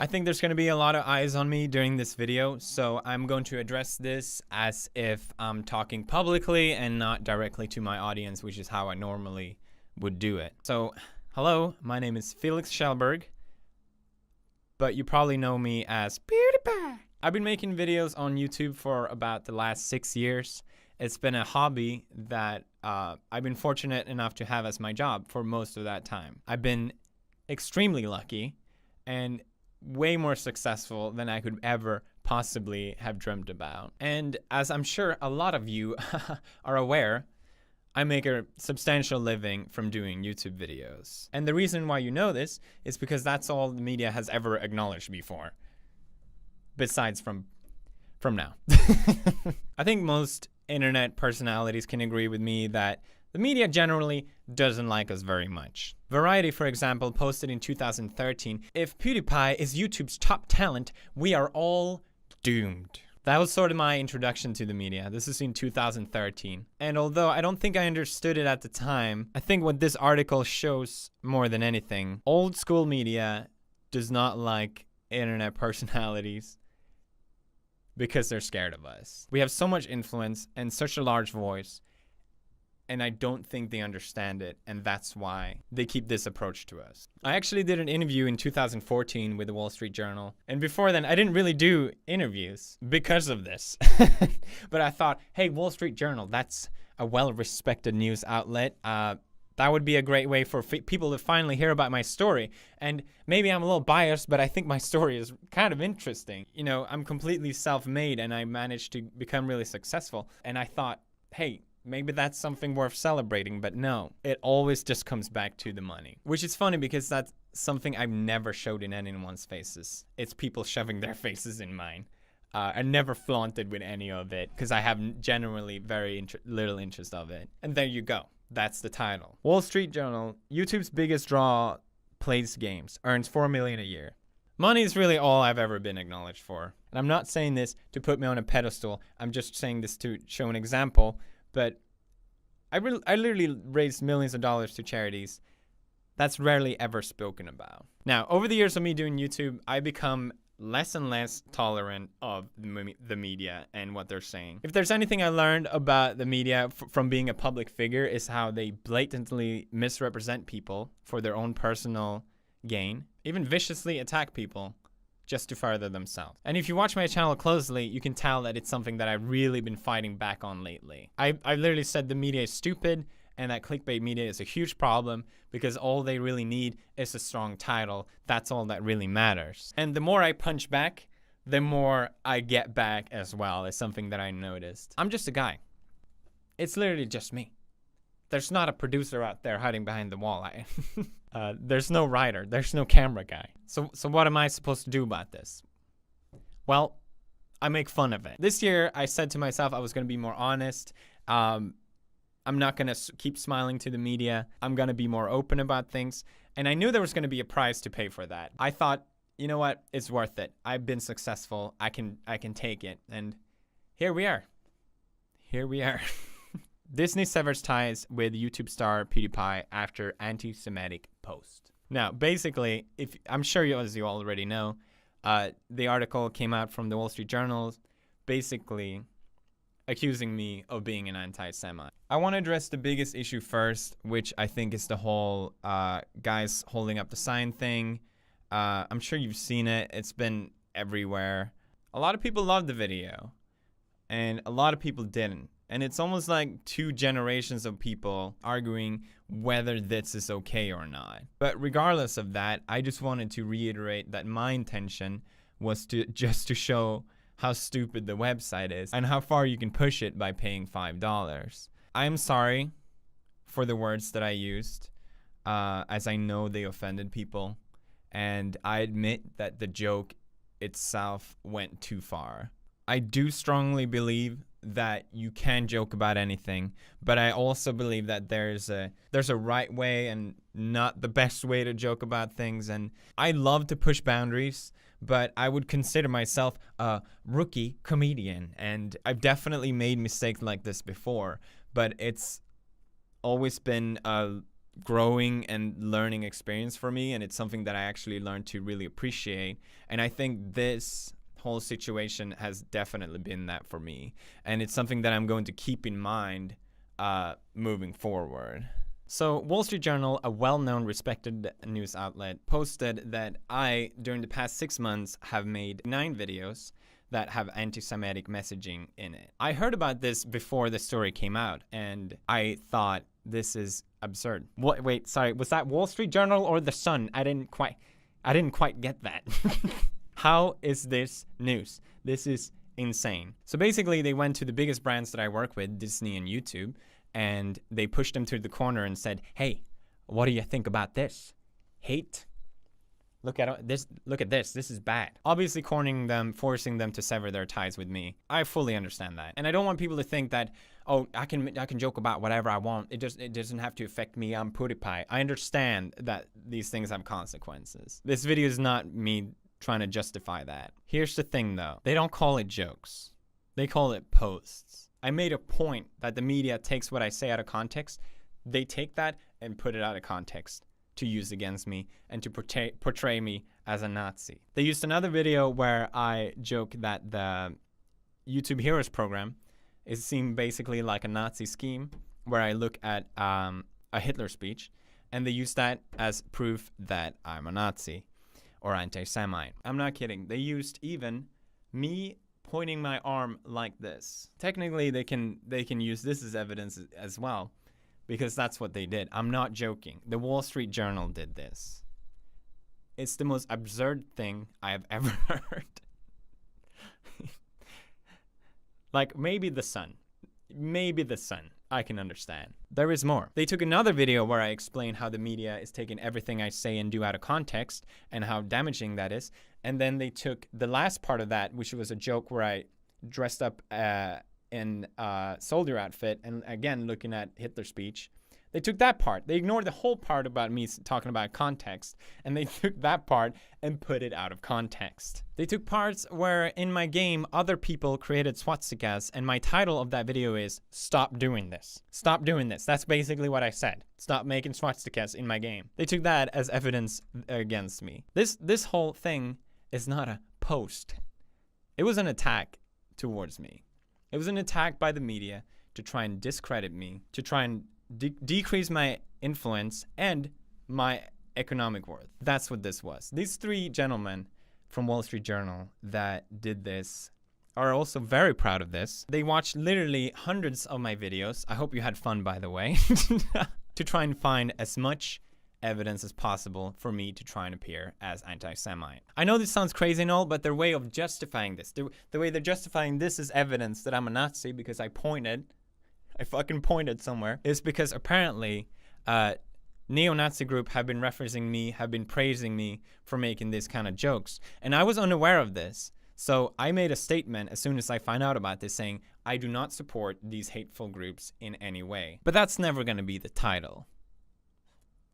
I think there's going to be a lot of eyes on me during this video, so I'm going to address this as if I'm talking publicly and not directly to my audience, which is how I normally would do it. So, hello, my name is Felix Schellberg, but you probably know me as PewDiePie. I've been making videos on YouTube for about the last 6 years. It's been a hobby that I've been fortunate enough to have as my job for most of that time. I've been extremely lucky and way more successful than I could ever possibly have dreamt about. And as I'm sure a lot of you are aware, I make a substantial living from doing YouTube videos. And the reason why you know this is because that's all the media has ever acknowledged me for. Besides from now. I think most internet personalities can agree with me that the media generally doesn't like us very much. Variety, for example, posted in 2013, "If PewDiePie is YouTube's top talent, we are all doomed." That was sort of my introduction to the media. This is in 2013. And although I don't think I understood it at the time, I think what this article shows more than anything, old school media does not like internet personalities because they're scared of us. We have so much influence and such a large voice, and I don't think they understand it, and that's why they keep this approach to us. I actually did an interview in 2014 with the Wall Street Journal, and before then, I didn't really do interviews because of this. But I thought, hey, Wall Street Journal, that's a well-respected news outlet. That would be a great way for people to finally hear about my story. And maybe I'm a little biased, but I think my story is kind of interesting. You know, I'm completely self-made, and I managed to become really successful. And I thought, hey, maybe that's something worth celebrating, but no, it always just comes back to the money. Which is funny because that's something I've never showed in anyone's faces. It's people shoving their faces in mine. I never flaunted with any of it because I have generally very little interest of it. And there you go. That's the title. Wall Street Journal, YouTube's biggest draw, plays games, earns $4 million a year. Money is really all I've ever been acknowledged for. And I'm not saying this to put me on a pedestal. I'm just saying this to show an example. But I literally raised millions of dollars to charities. That's rarely ever spoken about. Now, over the years of me doing YouTube, I become less and less tolerant of the media and what they're saying. If there's anything I learned about the media from being a public figure, is how they blatantly misrepresent people for their own personal gain, even viciously attack people just to further themselves. And if you watch my channel closely, you can tell that it's something that I've really been fighting back on lately. I literally said the media is stupid and that clickbait media is a huge problem because all they really need is a strong title. That's all that really matters. And the more I punch back, the more I get back as well. It's something that I noticed. I'm just a guy. It's literally just me. There's not a producer out there hiding behind the wall. There's no writer. There's no camera guy. So what am I supposed to do about this? Well, I make fun of it. This year, I said to myself I was going to be more honest. I'm not going to keep smiling to the media. I'm going to be more open about things. And I knew there was going to be a price to pay for that. I thought, you know what? It's worth it. I've been successful. I can take it. And here we are. Here we are. Disney severs ties with YouTube star PewDiePie after anti-Semitic post. Now, basically, I'm sure as you already know, the article came out from the Wall Street Journal, basically accusing me of being an anti-Semite. I want to address the biggest issue first, which I think is the whole guys holding up the sign thing. I'm sure you've seen it. It's been everywhere. A lot of people loved the video, and a lot of people didn't. And it's almost like 2 generations of people arguing whether this is okay or not. But regardless of that, I just wanted to reiterate that my intention was just to show how stupid the website is and how far you can push it by paying $5. I'm sorry for the words that I used, as I know they offended people. And I admit that the joke itself went too far. I do strongly believe that you can joke about anything, but I also believe that there's a right way and not the best way to joke about things. And I love to push boundaries, but I would consider myself a rookie comedian, and I've definitely made mistakes like this before, but it's always been a growing and learning experience for me, and it's something that I actually learned to really appreciate. And I think this whole situation has definitely been that for me, and it's something that I'm going to keep in mind moving forward. So Wall Street Journal, a well-known, respected news outlet, posted that I, during the past 6 months, have made 9 videos that have anti-Semitic messaging in it. I heard about this before the story came out, and I thought, this is absurd. What? Wait, sorry, was that Wall Street Journal or The Sun? I didn't quite get that. How is this news? This is insane. So basically, they went to the biggest brands that I work with, Disney and YouTube, and they pushed them to the corner and said, hey, what do you think about this? Hate? Look at this. This is bad. Obviously cornering them, forcing them to sever their ties with me. I fully understand that. And I don't want people to think that, oh, I can joke about whatever I want. It doesn't have to affect me. I'm PewDiePie. I understand that these things have consequences. This video is not me trying to justify that. Here's the thing though. They don't call it jokes. They call it posts. I made a point that the media takes what I say out of context. They take that and put it out of context to use against me and to portray me as a Nazi. They used another video where I joke that the YouTube Heroes program is seen basically like a Nazi scheme, where I look at a Hitler speech, and they use that as proof that I'm a Nazi or anti-Semite. I'm not kidding. They used even me pointing my arm like this. Technically, they can use this as evidence as well, because that's what they did. I'm not joking. The Wall Street Journal did this. It's the most absurd thing I have ever heard. Like, maybe The Sun. Maybe The Sun. I can understand. There is more. They took another video where I explain how the media is taking everything I say and do out of context and how damaging that is. And then they took the last part of that, which was a joke where I dressed up in a soldier outfit and again looking at Hitler's speech. They took that part. They ignored the whole part about me talking about context, and they took that part and put it out of context. They took parts where in my game other people created swastikas, and my title of that video is "Stop doing this." Stop doing this. That's basically what I said. Stop making swastikas in my game. They took that as evidence against me. This whole thing is not a post. It was an attack towards me. It was an attack by the media to try and discredit me, to try and decrease my influence and my economic worth. That's what this was. These 3 gentlemen from Wall Street Journal that did this are also very proud of this. They watched literally hundreds of my videos. I hope you had fun, by the way, to try and find as much evidence as possible for me to try and appear as anti-Semite. I know this sounds crazy and all, but their way of justifying this, the way they're justifying this as evidence that I'm a Nazi because I fucking pointed somewhere, is because apparently neo-Nazi group have been referencing me, have been praising me for making these kind of jokes. And I was unaware of this. So I made a statement as soon as I found out about this saying, I do not support these hateful groups in any way. But that's never going to be the title.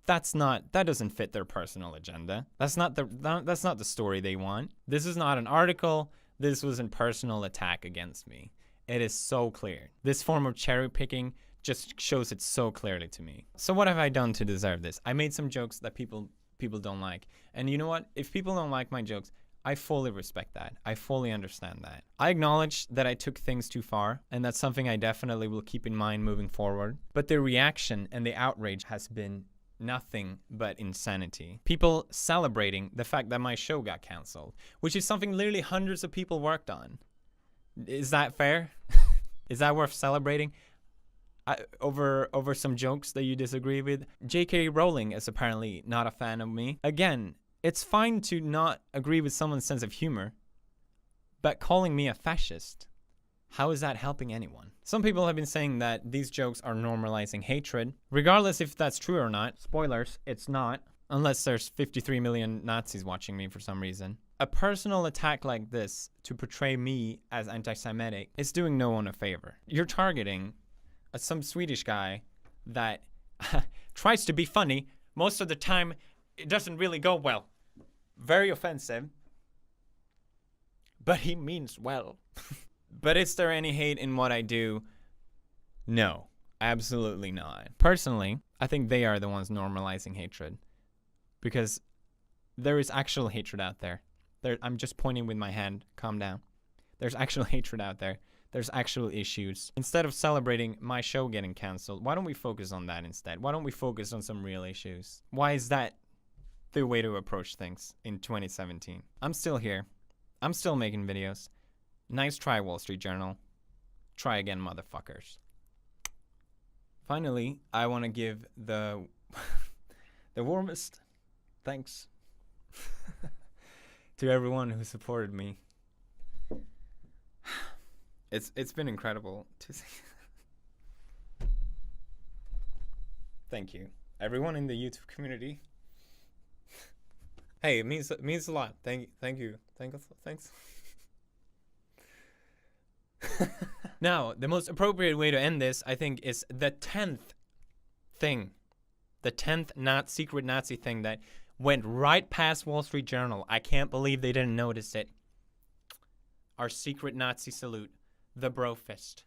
That doesn't fit their personal agenda. That's not the story they want. This is not an article. This was a personal attack against me. It is so clear. This form of cherry picking just shows it so clearly to me. So what have I done to deserve this? I made some jokes that people don't like. And you know what? If people don't like my jokes, I fully respect that. I fully understand that. I acknowledge that I took things too far, and that's something I definitely will keep in mind moving forward. But the reaction and the outrage has been nothing but insanity. People celebrating the fact that my show got canceled, which is something literally hundreds of people worked on. Is that fair? Is that worth celebrating? Over some jokes that you disagree with? J.K. Rowling is apparently not a fan of me. Again, it's fine to not agree with someone's sense of humor, but calling me a fascist, how is that helping anyone? Some people have been saying that these jokes are normalizing hatred. Regardless if that's true or not, spoilers, it's not, unless there's 53 million Nazis watching me for some reason. A personal attack like this to portray me as anti-Semitic is doing no one a favor. You're targeting some Swedish guy that tries to be funny. Most of the time, it doesn't really go well. Very offensive. But he means well. But is there any hate in what I do? No. Absolutely not. Personally, I think they are the ones normalizing hatred, because there is actual hatred out there. I'm just pointing with my hand. Calm down. There's actual hatred out there. There's actual issues. Instead of celebrating my show getting canceled, why don't we focus on that instead? Why don't we focus on some real issues? Why is that the way to approach things in 2017? I'm still here. I'm still making videos. Nice try, Wall Street Journal. Try again, motherfuckers. Finally, I want to give the the warmest thanks to everyone who supported me. It's been incredible to see. Thank you, everyone in the YouTube community. Hey, it means a lot. Thank you. Thanks. Now, the most appropriate way to end this, I think, is the 10th thing. The 10th secret Nazi thing that went right past Wall Street Journal. I can't believe they didn't notice it. Our secret Nazi salute, the bro fist.